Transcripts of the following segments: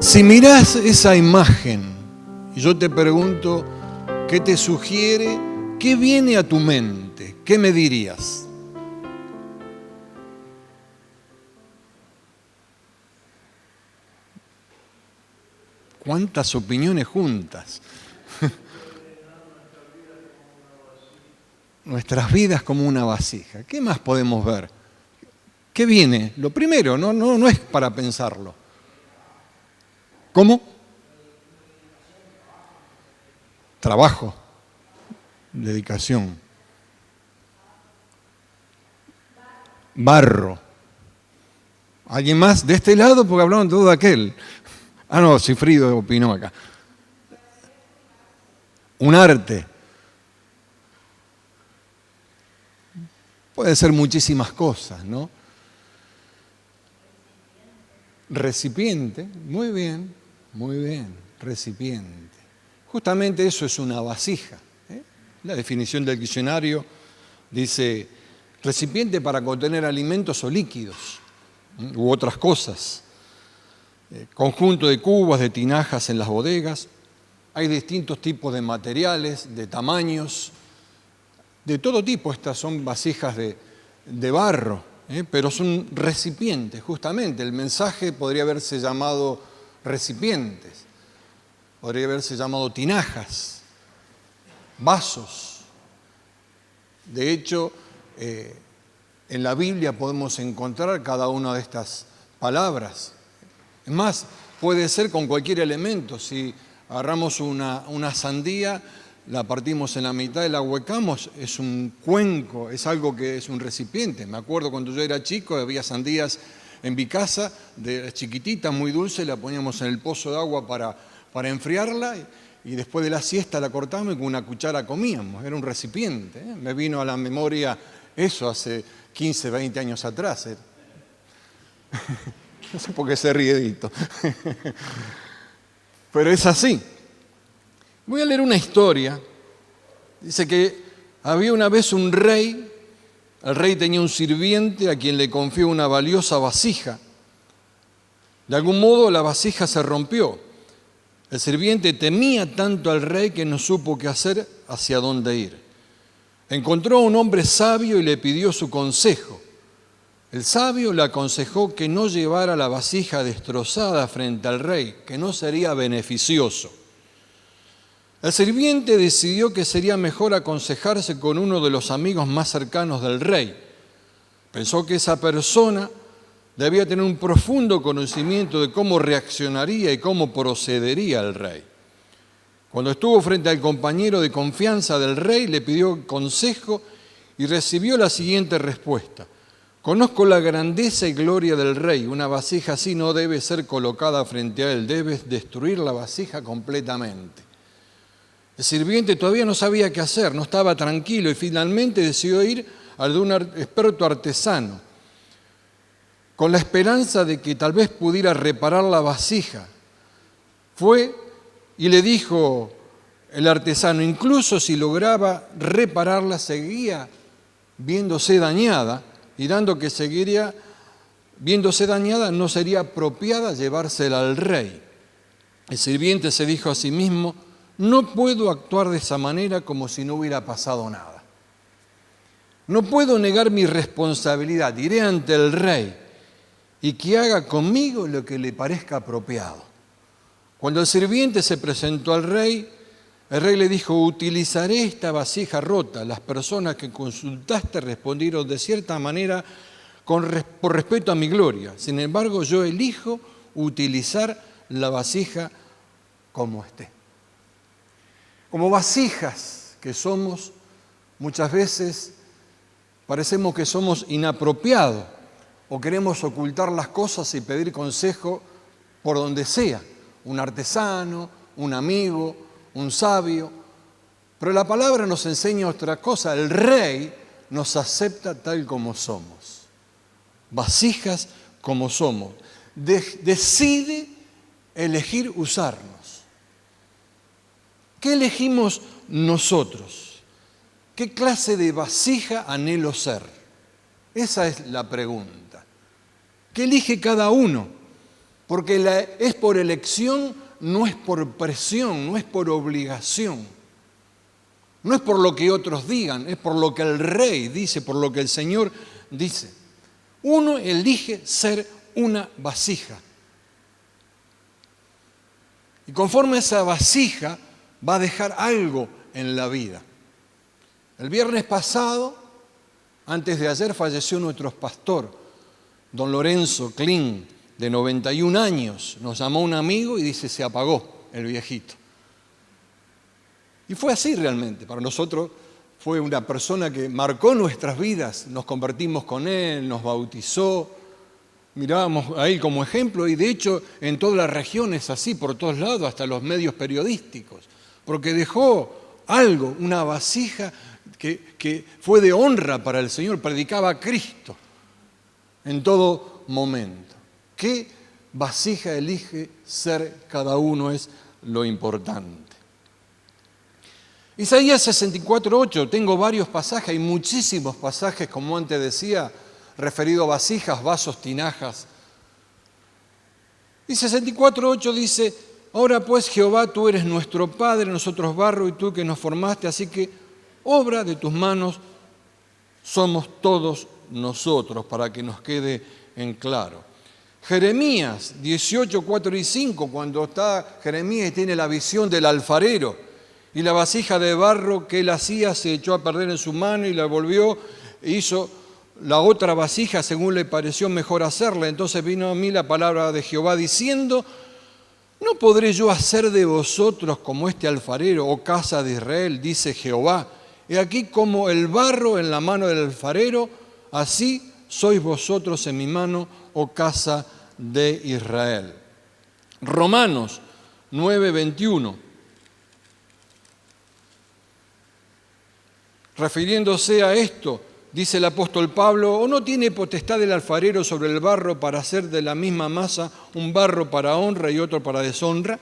Si mirás esa imagen y yo te pregunto, ¿qué te sugiere? ¿Qué viene a tu mente? ¿Qué me dirías? ¿Cuántas opiniones juntas? Nuestras vidas como una vasija. ¿Qué más podemos ver? ¿Qué viene? Lo primero, no es para pensarlo. ¿Cómo? Trabajo, dedicación, barro. ¿Alguien más de este lado? Porque hablaron todo de aquel. Ah, no, Cifrido opinó acá. Un arte. Puede ser muchísimas cosas, ¿no? Recipiente, muy bien, recipiente. Justamente eso es una vasija. La definición del diccionario dice recipiente para contener alimentos o líquidos u otras cosas. Conjunto de cubas, de tinajas en las bodegas. Hay distintos tipos de materiales, de tamaños, de todo tipo. Estas son vasijas de barro, pero son recipientes, justamente. El mensaje podría haberse llamado recipientes, podría haberse llamado tinajas, vasos. De hecho, en la Biblia podemos encontrar cada una de estas palabras. Es más, puede ser con cualquier elemento. Si agarramos una sandía, la partimos en la mitad y la huecamos, es un cuenco, es algo que es un recipiente. Me acuerdo cuando yo era chico, había sandías en mi casa, de chiquitita, muy dulce, la poníamos en el pozo de agua para enfriarla y después de la siesta la cortábamos y con una cuchara comíamos. Era un recipiente. Me vino a la memoria eso hace 15, 20 años atrás. No sé por qué se ríe Dito. Pero es así. Voy a leer una historia. Dice que había una vez un rey. El rey tenía un sirviente a quien le confió una valiosa vasija. De algún modo la vasija se rompió. El sirviente temía tanto al rey que no supo qué hacer, hacia dónde ir. Encontró a un hombre sabio y le pidió su consejo. El sabio le aconsejó que no llevara la vasija destrozada frente al rey, que no sería beneficioso. El sirviente decidió que sería mejor aconsejarse con uno de los amigos más cercanos del rey. Pensó que esa persona debía tener un profundo conocimiento de cómo reaccionaría y cómo procedería el rey. Cuando estuvo frente al compañero de confianza del rey, le pidió consejo y recibió la siguiente respuesta. Conozco la grandeza y gloria del rey. Una vasija así no debe ser colocada frente a él. Debes destruir la vasija completamente. El sirviente todavía no sabía qué hacer, no estaba tranquilo y finalmente decidió ir al de un experto artesano con la esperanza de que tal vez pudiera reparar la vasija. Fue y le dijo el artesano, incluso si lograba repararla, seguía viéndose dañada, y dado que seguiría viéndose dañada, no sería apropiada llevársela al rey. El sirviente se dijo a sí mismo, no puedo actuar de esa manera como si no hubiera pasado nada. No puedo negar mi responsabilidad, iré ante el rey y que haga conmigo lo que le parezca apropiado. Cuando el sirviente se presentó al rey, el rey le dijo, utilizaré esta vasija rota. Las personas que consultaste respondieron de cierta manera por respeto a mi gloria. Sin embargo, yo elijo utilizar la vasija como esté. Como vasijas que somos, muchas veces parecemos que somos inapropiados o queremos ocultar las cosas y pedir consejo por donde sea. Un artesano, un amigo, un sabio. Pero la palabra nos enseña otra cosa. El rey nos acepta tal como somos. Vasijas como somos. Decide elegir usarnos. ¿Qué elegimos nosotros? ¿Qué clase de vasija anhelo ser? Esa es la pregunta. ¿Qué elige cada uno? porque es por elección, no es por presión, no es por obligación. No es por lo que otros digan, es por lo que el Rey dice, por lo que el Señor dice. Uno elige ser una vasija. Y conforme esa vasija va a dejar algo en la vida. El viernes pasado, antes de ayer, falleció nuestro pastor, don Lorenzo Klein, de 91 años. Nos llamó un amigo y dice, se apagó el viejito. Y fue así realmente. Para nosotros fue una persona que marcó nuestras vidas. Nos convertimos con él, nos bautizó. Mirábamos a él como ejemplo y de hecho en todas las regiones así, por todos lados, hasta los medios periodísticos, porque dejó algo, una vasija que fue de honra para el Señor, predicaba a Cristo en todo momento. ¿Qué vasija elige ser cada uno? Es lo importante. Isaías 64:8, tengo varios pasajes, hay muchísimos pasajes, como antes decía, referido a vasijas, vasos, tinajas. Y 64:8 dice, ahora pues Jehová, tú eres nuestro Padre, nosotros barro y tú que nos formaste, así que obra de tus manos somos todos nosotros, para que nos quede en claro. Jeremías 18:4 y 5, cuando está Jeremías y tiene la visión del alfarero, y la vasija de barro que él hacía se echó a perder en su mano y la volvió e hizo la otra vasija según le pareció mejor hacerla. Entonces vino a mí la palabra de Jehová diciendo, ¿no podré yo hacer de vosotros como este alfarero, oh casa de Israel? Dice Jehová. He aquí como el barro en la mano del alfarero, así sois vosotros en mi mano, oh casa de Israel. Romanos 9:21. Refiriéndose a esto, dice el apóstol Pablo, ¿o no tiene potestad el alfarero sobre el barro para hacer de la misma masa un barro para honra y otro para deshonra?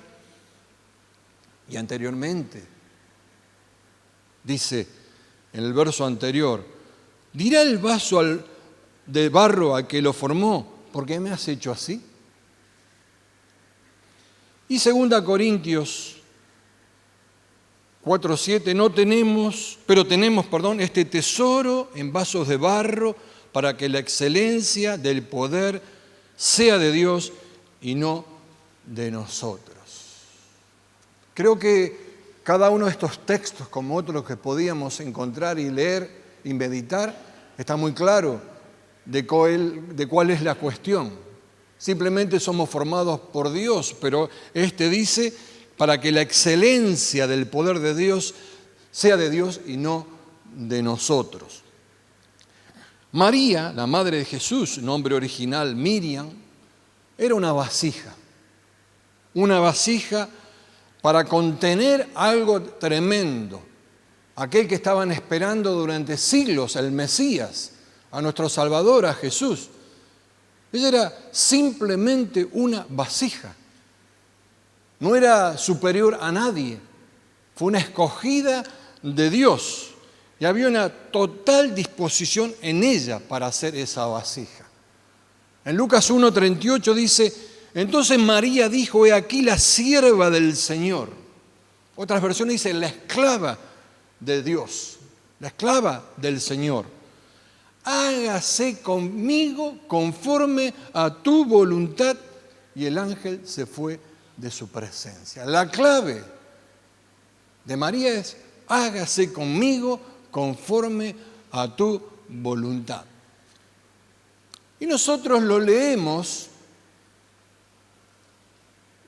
Y anteriormente, dice en el verso anterior, ¿dirá el vaso de barro al que lo formó, ¿por qué me has hecho así? Y 2 Corintios 4:7, tenemos este tesoro en vasos de barro para que la excelencia del poder sea de Dios y no de nosotros. Creo que cada uno de estos textos, como otros que podíamos encontrar y leer y meditar, está muy claro de cuál es la cuestión. Simplemente somos formados por Dios, pero este dice para que la excelencia del poder de Dios sea de Dios y no de nosotros. María, la madre de Jesús, nombre original Miriam, era una vasija para contener algo tremendo, aquel que estaban esperando durante siglos, el Mesías, a nuestro Salvador, a Jesús. Ella era simplemente una vasija. No era superior a nadie, fue una escogida de Dios y había una total disposición en ella para hacer esa vasija. En Lucas 1:38 dice, entonces María dijo, he aquí la sierva del Señor. Otras versiones dicen la esclava de Dios, la esclava del Señor. Hágase conmigo conforme a tu voluntad. Y el ángel se fue de su presencia. La clave de María es, hágase conmigo conforme a tu voluntad. Y nosotros lo leemos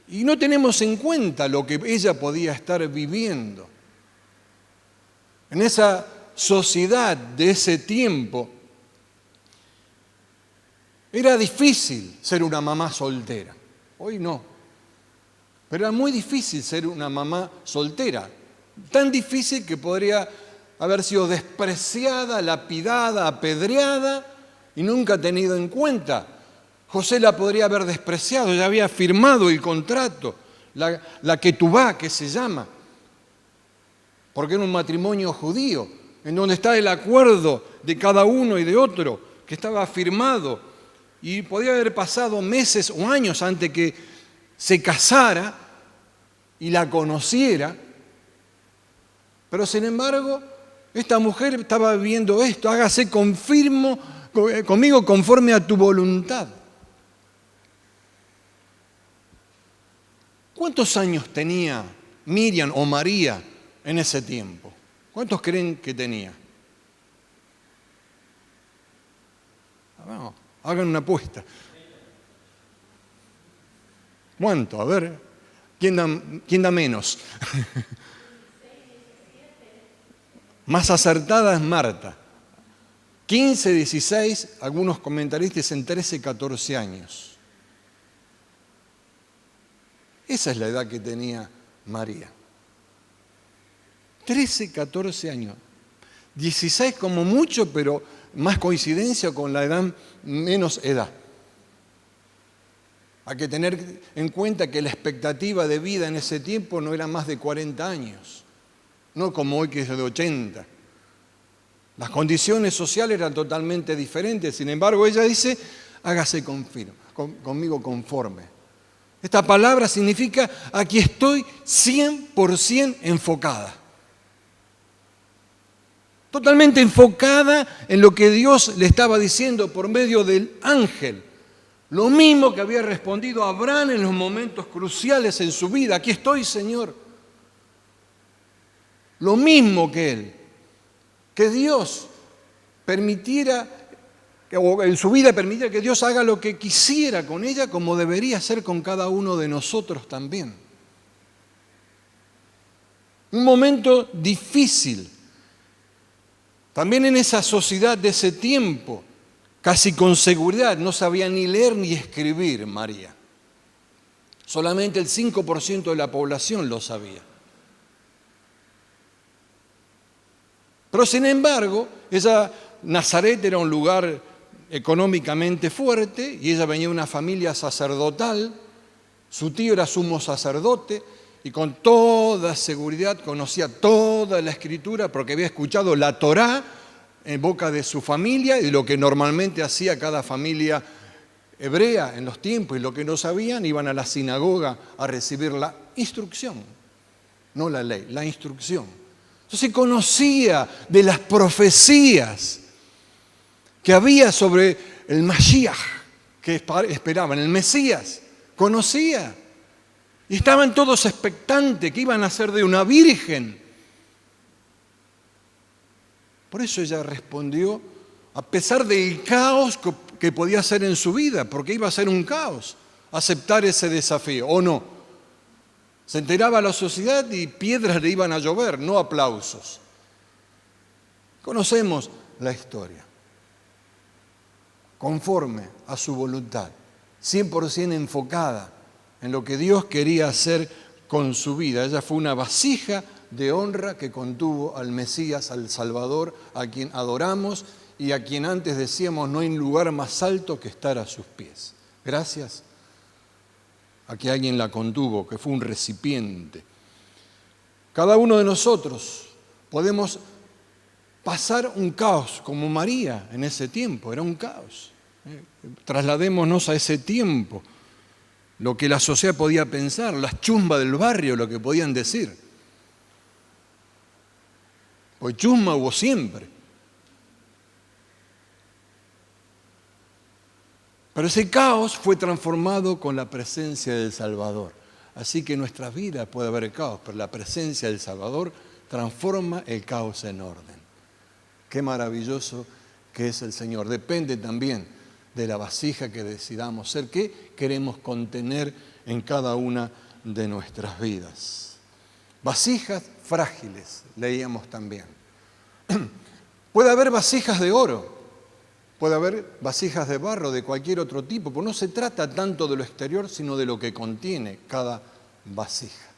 y no tenemos en cuenta lo que ella podía estar viviendo. En esa sociedad de ese tiempo, era difícil ser una mamá soltera. Hoy no. Pero era muy difícil ser una mamá soltera, tan difícil que podría haber sido despreciada, lapidada, apedreada y nunca tenida en cuenta. José la podría haber despreciado, ya había firmado el contrato, la ketubá que se llama, porque era un matrimonio judío, en donde está el acuerdo de cada uno y de otro, que estaba firmado. y podía haber pasado meses o años antes que se casara y la conociera, pero sin embargo, esta mujer estaba viviendo esto: hágase conmigo conforme a tu voluntad. ¿Cuántos años tenía Miriam o María en ese tiempo? ¿Cuántos creen que tenía? No, hagan una apuesta. ¿Cuánto? A ver, ¿quién da menos? Más acertada es Marta. 15, 16, algunos comentaristas dicen 13, 14 años. Esa es la edad que tenía María. 13, 14 años. 16 como mucho, pero más coincidencia con la edad, menos edad. Hay que tener en cuenta que la expectativa de vida en ese tiempo no era más de 40 años, no como hoy que es de 80. Las condiciones sociales eran totalmente diferentes, sin embargo ella dice: hágase conmigo conforme. Esta palabra significa: aquí estoy 100% enfocada. Totalmente enfocada en lo que Dios le estaba diciendo por medio del ángel. Lo mismo que había respondido Abraham en los momentos cruciales en su vida: aquí estoy, Señor. Lo mismo que él. Que Dios permitiera, o en su vida permitiera que Dios haga lo que quisiera con ella, como debería hacer con cada uno de nosotros también. Un momento difícil. También en esa sociedad de ese tiempo, casi con seguridad, no sabía ni leer ni escribir María. Solamente el 5% de la población lo sabía. Pero sin embargo, Nazaret era un lugar económicamente fuerte y ella venía de una familia sacerdotal. Su tío era sumo sacerdote y con toda seguridad conocía toda la Escritura porque había escuchado la Torá en boca de su familia y lo que normalmente hacía cada familia hebrea en los tiempos, y lo que no sabían iban a la sinagoga a recibir la instrucción, no la ley, la instrucción. Entonces conocía de las profecías que había sobre el Mashiach que esperaban, el Mesías. Conocía. Y estaban todos expectantes que iban a ser de una virgen. Por eso ella respondió, a pesar del caos que podía ser en su vida, porque iba a ser un caos aceptar ese desafío, ¿o no? Se enteraba la sociedad y piedras le iban a llover, no aplausos. Conocemos la historia. Conforme a su voluntad, 100% enfocada en lo que Dios quería hacer con su vida. Ella fue una vasija de honra que contuvo al Mesías, al Salvador, a quien adoramos y a quien antes decíamos no hay lugar más alto que estar a sus pies. Gracias a que alguien la contuvo, que fue un recipiente. Cada uno de nosotros podemos pasar un caos, como María en ese tiempo, era un caos. Trasladémonos a ese tiempo, lo que la sociedad podía pensar, las chumbas del barrio, lo que podían decir. Pues chusma hubo siempre. Pero ese caos fue transformado con la presencia del Salvador. Así que en nuestras vidas puede haber caos, pero la presencia del Salvador transforma el caos en orden. Qué maravilloso que es el Señor. Depende también de la vasija que decidamos ser, qué queremos contener en cada una de nuestras vidas. Vasijas frágiles, leíamos también. Puede haber vasijas de oro. Puede haber vasijas de barro, de cualquier otro tipo, porque no se trata tanto de lo exterior, sino de lo que contiene cada vasija.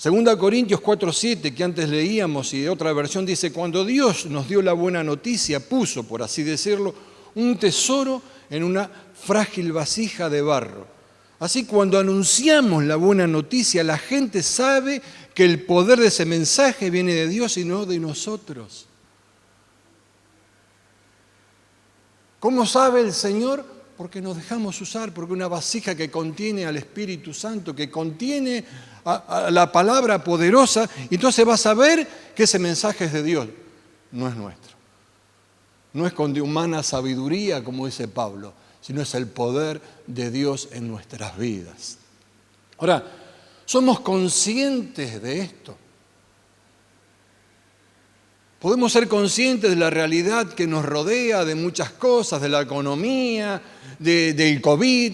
2 Corintios 4:7, que antes leíamos, y de otra versión dice: cuando Dios nos dio la buena noticia, puso, por así decirlo, un tesoro en una frágil vasija de barro. Así, cuando anunciamos la buena noticia, la gente sabe que el poder de ese mensaje viene de Dios y no de nosotros. ¿Cómo sabe el Señor? Porque nos dejamos usar, porque una vasija que contiene al Espíritu Santo, que contiene a la palabra poderosa, entonces vas a ver que ese mensaje es de Dios, no es nuestro. No es con de humana sabiduría, como dice Pablo, sino es el poder de Dios en nuestras vidas. Ahora, ¿somos conscientes de esto? Podemos ser conscientes de la realidad que nos rodea, de muchas cosas, de la economía, del COVID,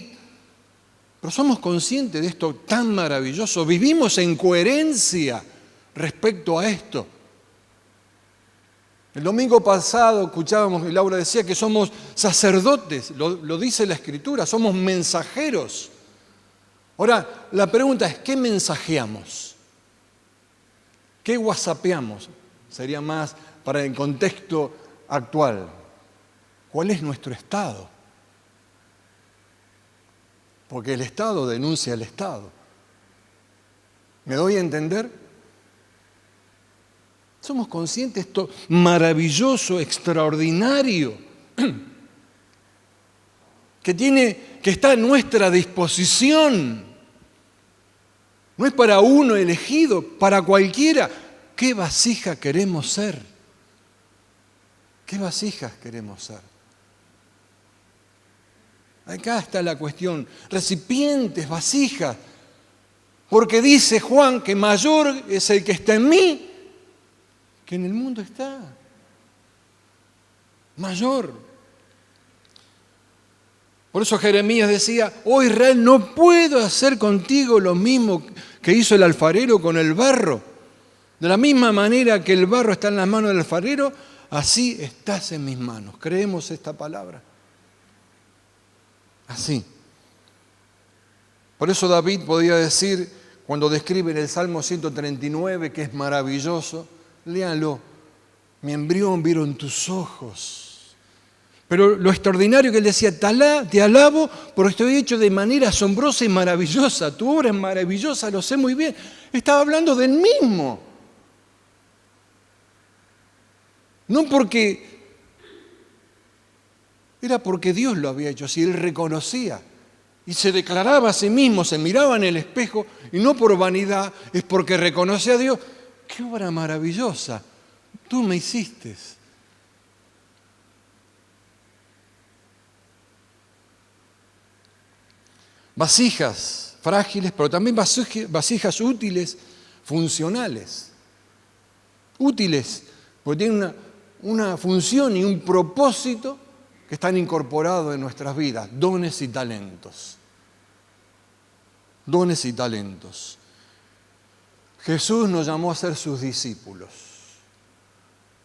pero somos conscientes de esto tan maravilloso. Vivimos en coherencia respecto a esto. El domingo pasado escuchábamos, y Laura decía que somos sacerdotes, lo dice la Escritura, somos mensajeros. Ahora, la pregunta es, ¿qué mensajeamos? ¿Qué whatsappeamos? Sería más para el contexto actual. ¿Cuál es nuestro estado? Porque el Estado denuncia al Estado. ¿Me doy a entender? Somos conscientes de esto maravilloso, extraordinario, que está a nuestra disposición. No es para uno elegido, para cualquiera. ¿Qué vasija queremos ser? ¿Qué vasijas queremos ser? Acá está la cuestión. Recipientes, vasijas. Porque dice Juan que mayor es el que está en mí que en el mundo está. Mayor. Por eso Jeremías decía, oh Israel, no puedo hacer contigo lo mismo que hizo el alfarero con el barro. De la misma manera que el barro está en las manos del alfarero, así estás en mis manos. ¿Creemos esta palabra? Así. Por eso David podía decir, cuando describe en el Salmo 139, que es maravilloso, léanlo, mi embrión vieron tus ojos. Pero lo extraordinario que él decía, te alabo porque estoy hecho de manera asombrosa y maravillosa. Tu obra es maravillosa, lo sé muy bien. Estaba hablando del mismo. No era porque Dios lo había hecho así, él reconocía y se declaraba a sí mismo, se miraba en el espejo y no por vanidad, es porque reconoce a Dios. ¡Qué obra maravillosa! Tú me hiciste. Vasijas frágiles, pero también vasijas útiles, funcionales. Útiles, porque tienen una función y un propósito que están incorporados en nuestras vidas, dones y talentos. Dones y talentos. Jesús nos llamó a ser sus discípulos.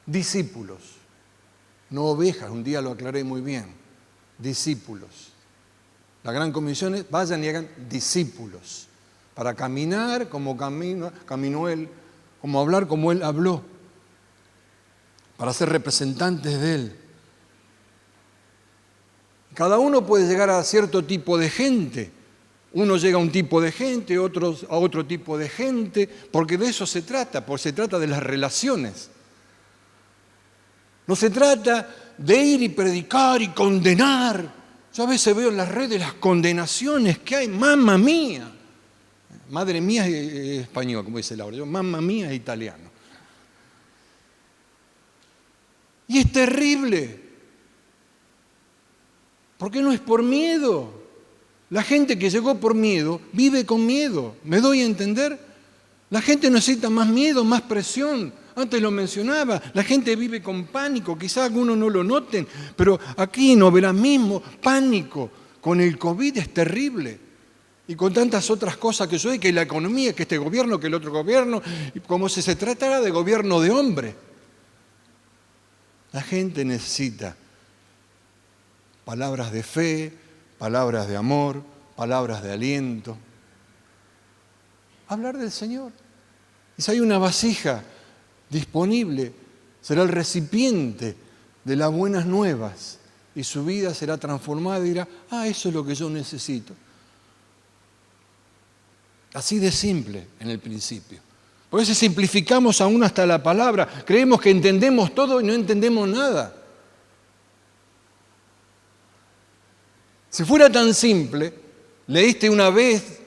Discípulos, no ovejas, un día lo aclaré muy bien. Discípulos. La gran comisión es, vayan y hagan discípulos, para caminar como caminó Él, como hablar como Él habló, para ser representantes de Él. Cada uno puede llegar a cierto tipo de gente. Uno llega a un tipo de gente, otros a otro tipo de gente, porque de eso se trata, porque se trata de las relaciones. No se trata de ir y predicar y condenar. Yo a veces veo en las redes las condenaciones que hay, mamma mía. Madre mía es español, como dice Laura, yo mamma mía es italiano. Y es terrible, porque no es por miedo. La gente que llegó por miedo vive con miedo. ¿Me doy a entender? La gente necesita más miedo, más presión. Antes lo mencionaba, la gente vive con pánico. Quizás algunos no lo noten, pero aquí no verás mismo pánico. Con el COVID es terrible. Y con tantas otras cosas que soy, que la economía, que este gobierno, que el otro gobierno, como si se tratara de gobierno de hombre. La gente necesita palabras de fe, palabras de amor, palabras de aliento. Hablar del Señor. Y si hay una vasija disponible, será el recipiente de las buenas nuevas y su vida será transformada y dirá, eso es lo que yo necesito. Así de simple en el principio. Por eso simplificamos aún hasta la palabra. Creemos que entendemos todo y no entendemos nada. Si fuera tan simple, leíste una vez,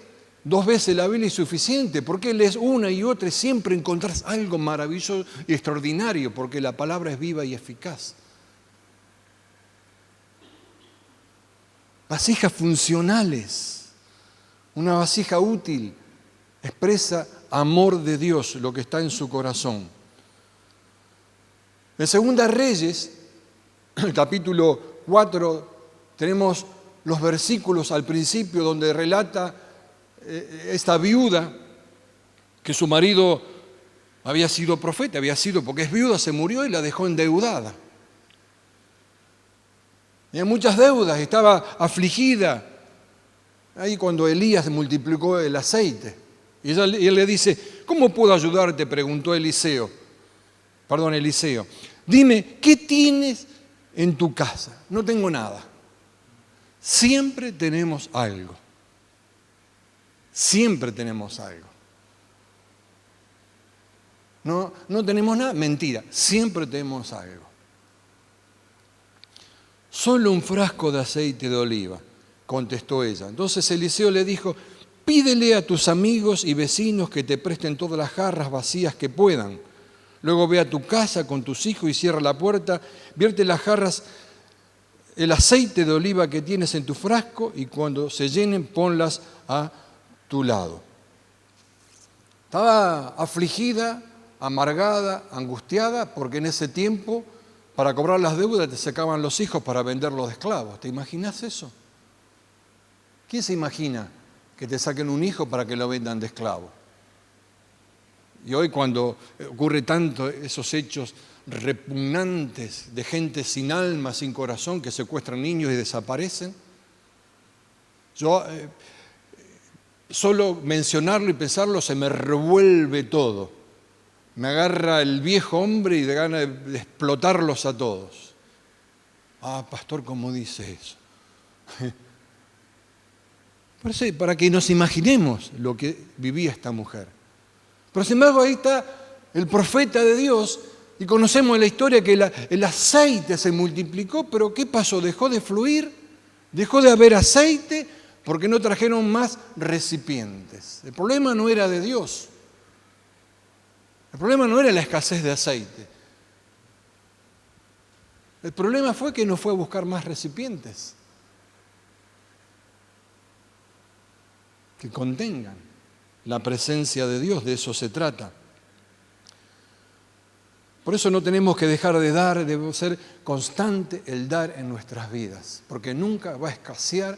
2 veces la Biblia es suficiente. ¿Por qué lees una y otra y siempre encontrás algo maravilloso y extraordinario? Porque la palabra es viva y eficaz. Vasijas funcionales. Una vasija útil expresa amor de Dios, lo que está en su corazón. En Segunda Reyes, el capítulo 4, tenemos los versículos al principio donde relata esta viuda que su marido había sido profeta, porque es viuda, se murió y la dejó endeudada. Tenía muchas deudas, estaba afligida. Ahí cuando Elías multiplicó el aceite. Y él le dice, ¿cómo puedo ayudarte? Preguntó Eliseo. Dime, ¿qué tienes en tu casa? No tengo nada. Siempre tenemos algo. Siempre tenemos algo. No tenemos nada, mentira, siempre tenemos algo. Solo un frasco de aceite de oliva, contestó ella. Entonces Eliseo le dijo, pídele a tus amigos y vecinos que te presten todas las jarras vacías que puedan. Luego ve a tu casa con tus hijos y cierra la puerta, vierte las jarras, el aceite de oliva que tienes en tu frasco y cuando se llenen ponlas a tu lado. Estaba afligida, amargada, angustiada, porque en ese tiempo para cobrar las deudas te sacaban los hijos para venderlos de esclavos. ¿Te imaginas eso? ¿Quién se imagina que te saquen un hijo para que lo vendan de esclavo? Y hoy cuando ocurre tanto esos hechos repugnantes de gente sin alma, sin corazón, que secuestran niños y desaparecen, yo solo mencionarlo y pensarlo se me revuelve todo. Me agarra el viejo hombre y de ganas de explotarlos a todos. Ah, pastor, ¿cómo dice eso? Para que nos imaginemos lo que vivía esta mujer. Pero sin embargo ahí está el profeta de Dios y conocemos la historia que el aceite se multiplicó, pero ¿qué pasó? Dejó de fluir, dejó de haber aceite porque no trajeron más recipientes. El problema no era de Dios. El problema no era la escasez de aceite. El problema fue que no fue a buscar más recipientes que contengan la presencia de Dios, de eso se trata. Por eso no tenemos que dejar de dar, debe ser constante el dar en nuestras vidas, porque nunca va a escasear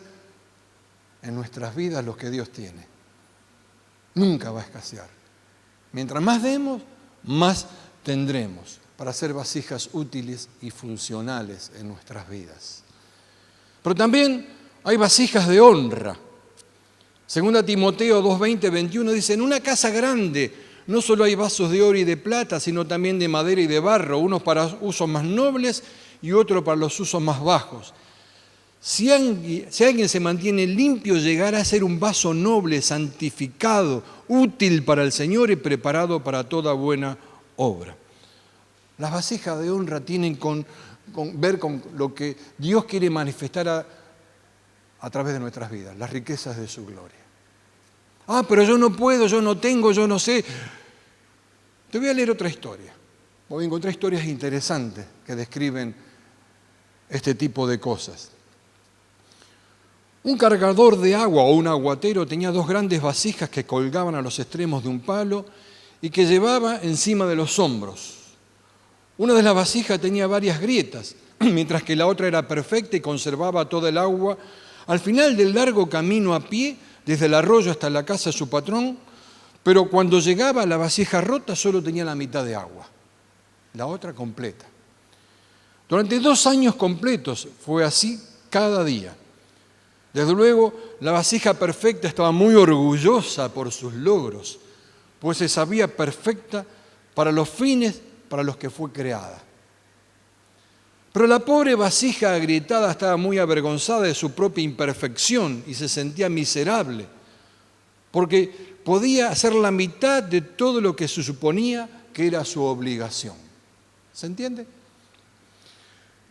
en nuestras vidas lo que Dios tiene. Nunca va a escasear. Mientras más demos, más tendremos para ser vasijas útiles y funcionales en nuestras vidas. Pero también hay vasijas de honra. Segunda Timoteo 2:20, 21 dice, en una casa grande no solo hay vasos de oro y de plata, sino también de madera y de barro, unos para usos más nobles y otros para los usos más bajos. Si alguien se mantiene limpio, llegará a ser un vaso noble, santificado, útil para el Señor y preparado para toda buena obra. Las vasijas de honra tienen ver con lo que Dios quiere manifestar a través de nuestras vidas, las riquezas de su gloria. Ah, pero yo no puedo, yo no tengo, yo no sé. Te voy a leer otra historia. Voy a encontrar historias interesantes que describen este tipo de cosas. Un cargador de agua o un aguatero tenía 2 grandes vasijas que colgaban a los extremos de un palo y que llevaba encima de los hombros. Una de las vasijas tenía varias grietas, mientras que la otra era perfecta y conservaba toda el agua. Al final del largo camino a pie, desde el arroyo hasta la casa de su patrón, pero cuando llegaba a la vasija rota solo tenía la mitad de agua, la otra completa. Durante 2 años completos fue así cada día. Desde luego, la vasija perfecta estaba muy orgullosa por sus logros, pues se sabía perfecta para los fines para los que fue creada. Pero la pobre vasija agrietada estaba muy avergonzada de su propia imperfección y se sentía miserable, porque podía hacer la mitad de todo lo que se suponía que era su obligación. ¿Se entiende?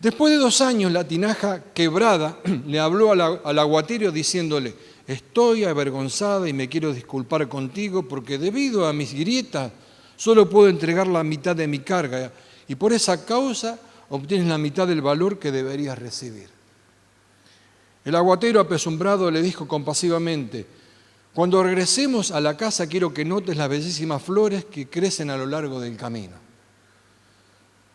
Después de 2 años, la tinaja quebrada le habló al aguatero diciéndole: estoy avergonzada y me quiero disculpar contigo porque debido a mis grietas solo puedo entregar la mitad de mi carga y por esa causa obtienes la mitad del valor que deberías recibir. El aguatero, apesumbrado, le dijo compasivamente: cuando regresemos a la casa quiero que notes las bellísimas flores que crecen a lo largo del camino.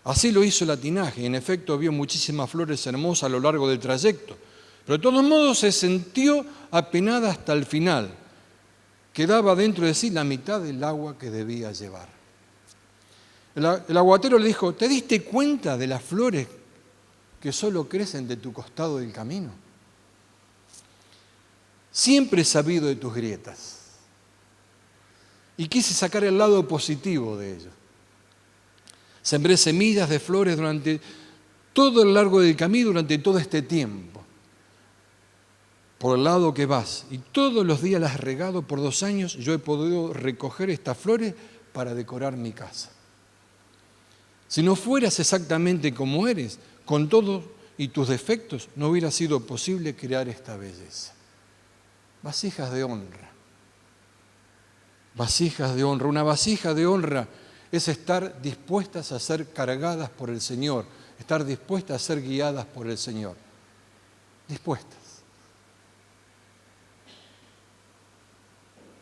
Así lo hizo la tinaja y en efecto vio muchísimas flores hermosas a lo largo del trayecto. Pero de todos modos se sintió apenada hasta el final. Quedaba dentro de sí la mitad del agua que debía llevar. El aguatero le dijo: ¿te diste cuenta de las flores que solo crecen de tu costado del camino? Siempre he sabido de tus grietas y quise sacar el lado positivo de ello. Sembré semillas de flores durante todo el largo del camino, durante todo este tiempo, por el lado que vas, y todos los días las he regado por 2 años. Yo he podido recoger estas flores para decorar mi casa. Si no fueras exactamente como eres, con todos y tus defectos, no hubiera sido posible crear esta belleza. Vasijas de honra. Vasijas de honra. Una vasija de honra es estar dispuestas a ser cargadas por el Señor, estar dispuestas a ser guiadas por el Señor. Dispuestas.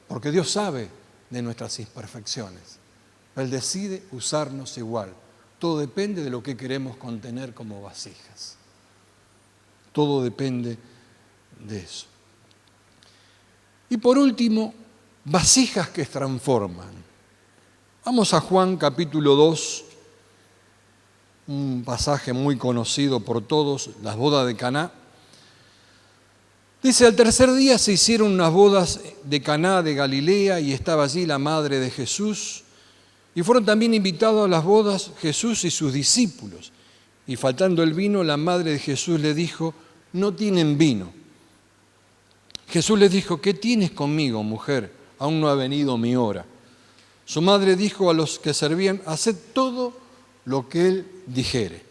Porque Dios sabe de nuestras imperfecciones. Él decide usarnos igual. Todo depende de lo que queremos contener como vasijas. Todo depende de eso. Y por último, vasijas que transforman. Vamos a Juan capítulo 2, un pasaje muy conocido por todos, las bodas de Caná. Dice: al tercer día se hicieron unas bodas de Caná de Galilea y estaba allí la madre de Jesús. Y fueron también invitados a las bodas Jesús y sus discípulos. Y faltando el vino, la madre de Jesús le dijo: no tienen vino. Jesús les dijo: ¿qué tienes conmigo, mujer? Aún no ha venido mi hora. Su madre dijo a los que servían: haced todo lo que él dijere.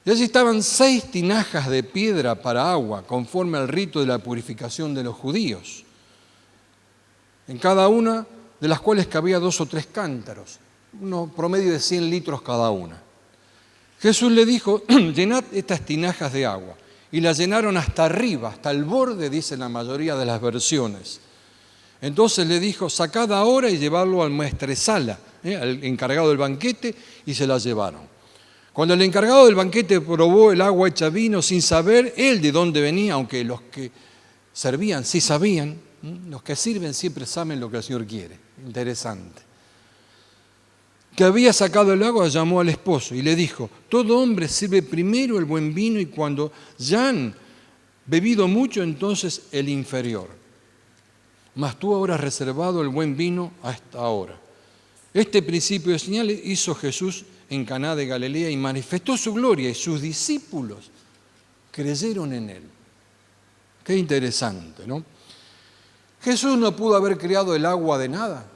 Y allí estaban 6 tinajas de piedra para agua, conforme al rito de la purificación de los judíos, en cada una de las cuales cabía 2 o 3 cántaros, uno promedio de 100 litros cada una. Jesús le dijo: llenad estas tinajas de agua. Y las llenaron hasta arriba, hasta el borde, dice la mayoría de las versiones. Entonces le dijo: sacad ahora y llevadlo al maestresala, al encargado del banquete, y se la llevaron. Cuando el encargado del banquete probó el agua hecha vino sin saber él de dónde venía, aunque los que servían sí sabían, los que sirven siempre saben lo que el Señor quiere. Interesante. Que había sacado el agua, llamó al esposo y le dijo: todo hombre sirve primero el buen vino y cuando ya han bebido mucho, entonces el inferior. Mas tú ahora has reservado el buen vino hasta ahora. Este principio de señales hizo Jesús en Caná de Galilea y manifestó su gloria, y sus discípulos creyeron en él. Qué interesante, ¿no? Jesús no pudo haber creado el agua de nada.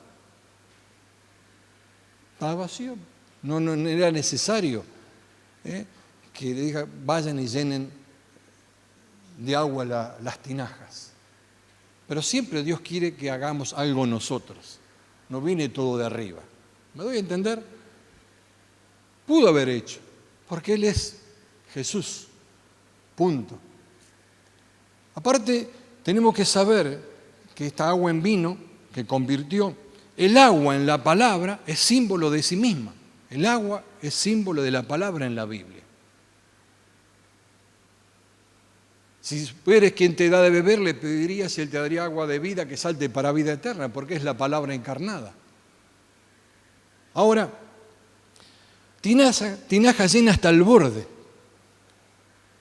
Estaba vacío. No era necesario que diga: vayan y llenen de agua las tinajas. Pero siempre Dios quiere que hagamos algo nosotros. No viene todo de arriba. ¿Me doy a entender? Pudo haber hecho, porque Él es Jesús. Punto. Aparte, tenemos que saber que esta agua en vino que convirtió, el agua en la palabra es símbolo de sí misma. El agua es símbolo de la palabra en la Biblia. Si eres quien te da de beber, le pedirías si Él te daría agua de vida que salte para vida eterna, porque es la palabra encarnada. Ahora, tinaja llena hasta el borde.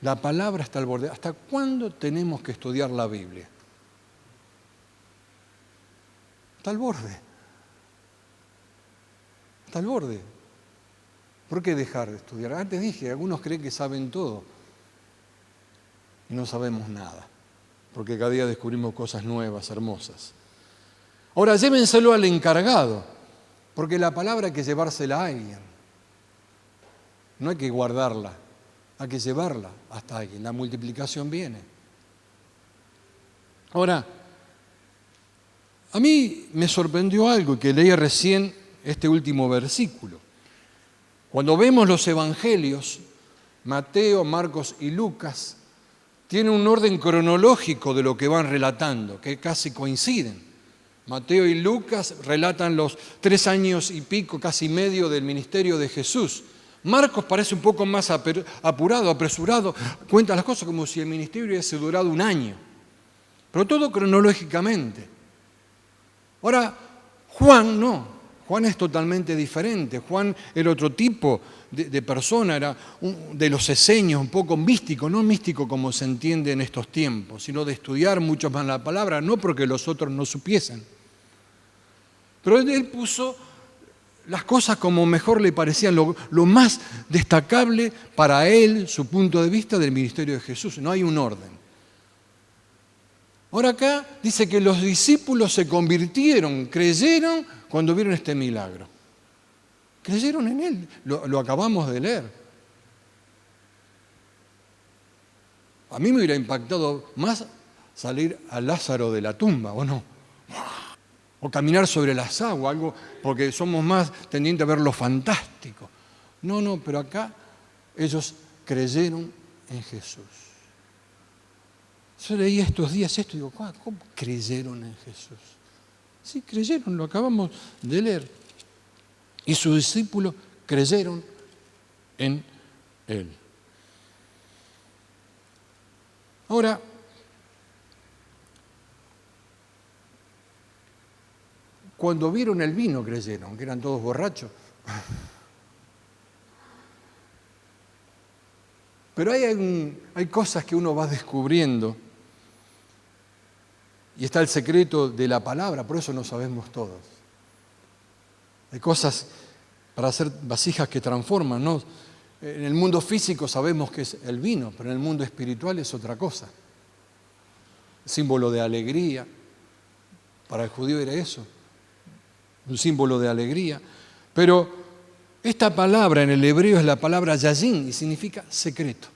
La palabra hasta el borde. ¿Hasta cuándo tenemos que estudiar la Biblia? Hasta el borde. Hasta el borde. ¿Por qué dejar de estudiar? Antes dije, algunos creen que saben todo. Y no sabemos nada, porque cada día descubrimos cosas nuevas, hermosas. Ahora, llévenselo al encargado, porque la palabra hay que llevársela a alguien. No hay que guardarla hay que llevarla hasta alguien. La multiplicación viene. Ahora, a mí me sorprendió algo que leí recién este último versículo. Cuando vemos los evangelios, Mateo, Marcos y Lucas, tienen un orden cronológico de lo que van relatando, que casi coinciden. Mateo y Lucas relatan los 3 años y pico, casi medio del ministerio de Jesús. Marcos parece un poco más apurado, apresurado, cuenta las cosas como si el ministerio hubiese durado 1 año, pero todo cronológicamente. Ahora, Juan no. Juan es totalmente diferente. Juan era otro tipo de persona, era de los esenios, un poco místico, no místico como se entiende en estos tiempos, sino de estudiar mucho más la palabra, no porque los otros no supiesen. Pero él puso las cosas como mejor le parecían, lo más destacable para él, su punto de vista del ministerio de Jesús. No hay un orden. Ahora acá dice que los discípulos se convirtieron, creyeron cuando vieron este milagro. Creyeron en él, lo acabamos de leer. A mí me hubiera impactado más salir a Lázaro de la tumba, ¿o no? O caminar sobre las aguas, algo, porque somos más tendientes a ver lo fantástico. No, pero acá ellos creyeron en Jesús. Yo leí estos días esto y digo, ¿cómo creyeron en Jesús? Sí, creyeron, lo acabamos de leer. Y sus discípulos creyeron en Él. Ahora, cuando vieron el vino creyeron, que eran todos borrachos. Pero hay cosas que uno va descubriendo. Y está el secreto de la palabra, por eso no sabemos todos. Hay cosas para hacer vasijas que transforman, ¿no? En el mundo físico sabemos que es el vino, pero en el mundo espiritual es otra cosa. Símbolo de alegría. Para el judío era eso, un símbolo de alegría. Pero esta palabra en el hebreo es la palabra yajin y significa secreto.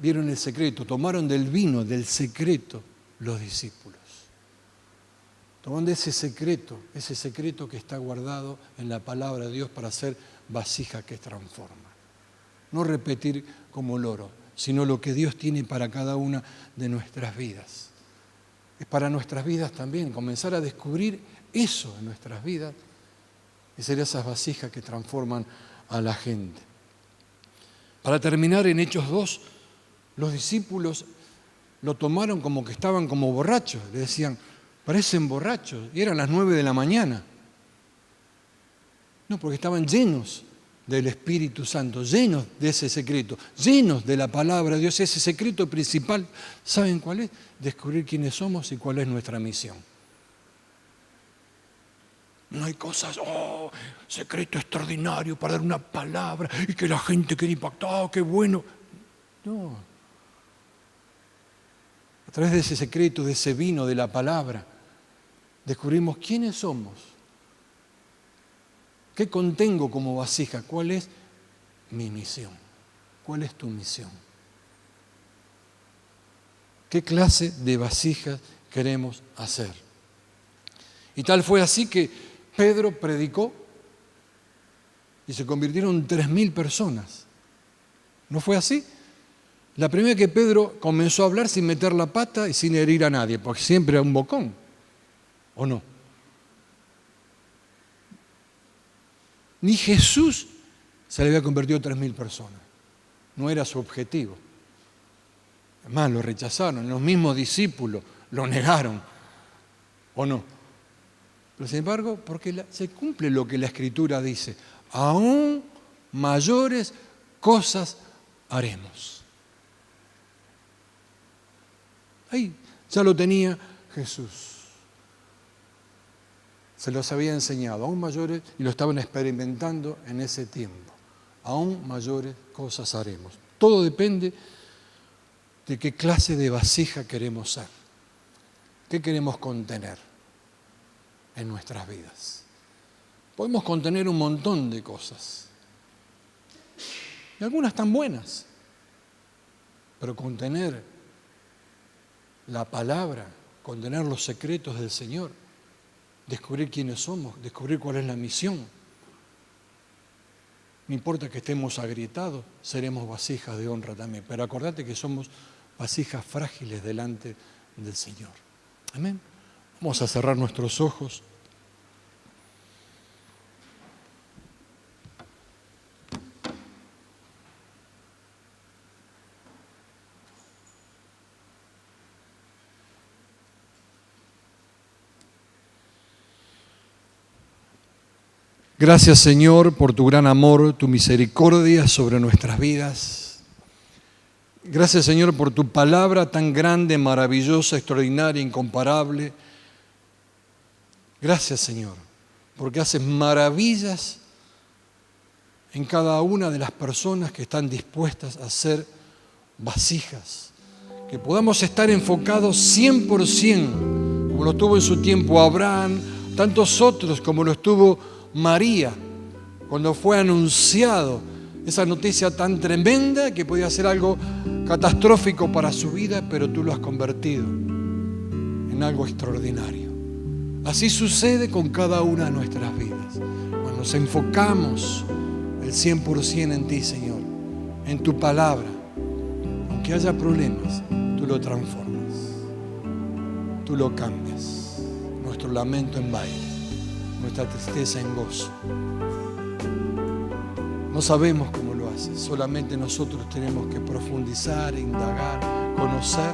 Vieron el secreto, tomaron del vino, del secreto, los discípulos. Tomaron de ese secreto que está guardado en la palabra de Dios para hacer vasijas que transforman. No repetir como loro, sino lo que Dios tiene para cada una de nuestras vidas. Es para nuestras vidas también, comenzar a descubrir eso en nuestras vidas y ser esas vasijas que transforman a la gente. Para terminar, en Hechos 2, los discípulos lo tomaron como que estaban como borrachos. Le decían, parecen borrachos. Y eran las 9 de la mañana. No, porque estaban llenos del Espíritu Santo, llenos de ese secreto, llenos de la palabra de Dios. Ese secreto principal, ¿saben cuál es? Descubrir quiénes somos y cuál es nuestra misión. No hay cosas, secreto extraordinario para dar una palabra y que la gente quede impactada, qué bueno. No. A través de ese secreto, de ese vino, de la palabra, descubrimos quiénes somos. ¿Qué contengo como vasija? ¿Cuál es mi misión? ¿Cuál es tu misión? ¿Qué clase de vasijas queremos hacer? Y tal fue así que Pedro predicó y se convirtieron 3.000 personas. ¿No fue así? La primera que Pedro comenzó a hablar sin meter la pata y sin herir a nadie, porque siempre era un bocón, ¿o no? Ni Jesús se le había convertido a 3.000 personas. No era su objetivo. Además, lo rechazaron, los mismos discípulos lo negaron, ¿o no? Pero sin embargo, porque se cumple lo que la Escritura dice, aún mayores cosas haremos. Ahí ya lo tenía Jesús. Se los había enseñado, aún mayores, y lo estaban experimentando en ese tiempo. Aún mayores cosas haremos. Todo depende de qué clase de vasija queremos ser. ¿Qué queremos contener en nuestras vidas? Podemos contener un montón de cosas. Y algunas tan buenas. Pero contener la palabra, contener los secretos del Señor, descubrir quiénes somos, descubrir cuál es la misión. No importa que estemos agrietados, seremos vasijas de honra también. Pero acordate que somos vasijas frágiles delante del Señor. Amén. Vamos a cerrar nuestros ojos. Gracias, Señor, por tu gran amor, tu misericordia sobre nuestras vidas. Gracias, Señor, por tu palabra tan grande, maravillosa, extraordinaria, incomparable. Gracias, Señor, porque haces maravillas en cada una de las personas que están dispuestas a ser vasijas. Que podamos estar enfocados 100%, como lo estuvo en su tiempo Abraham, tantos otros como lo estuvo María, cuando fue anunciado esa noticia tan tremenda que podía ser algo catastrófico para su vida, pero tú lo has convertido en algo extraordinario. Así sucede con cada una de nuestras vidas. Cuando nos enfocamos el 100% en ti, Señor, en tu palabra, aunque haya problemas, tú lo transformas, tú lo cambias. Nuestro lamento en baile, nuestra tristeza en gozo. No sabemos cómo lo haces, solamente nosotros tenemos que profundizar, indagar, conocer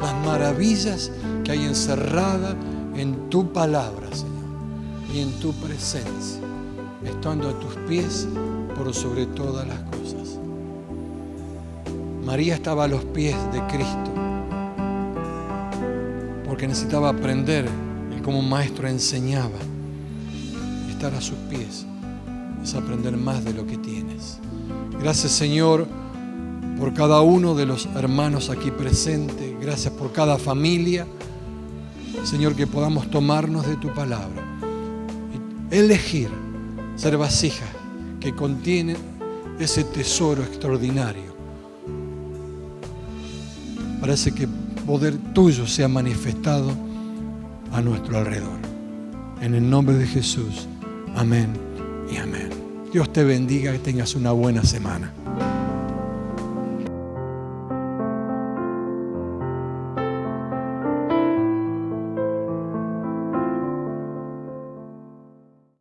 las maravillas que hay encerradas en tu palabra, Señor, y en tu presencia, estando a tus pies por sobre todas las cosas. María estaba a los pies de Cristo porque necesitaba aprender y como maestro enseñaba. Estar a sus pies es aprender más de lo que tienes. Gracias, Señor, por cada uno de los hermanos aquí presentes. Gracias por cada familia. Señor, que podamos tomarnos de tu palabra y elegir ser vasijas que contienen ese tesoro extraordinario. Parece que el poder tuyo sea manifestado a nuestro alrededor. En el nombre de Jesús. Amén y amén. Dios te bendiga, que tengas una buena semana.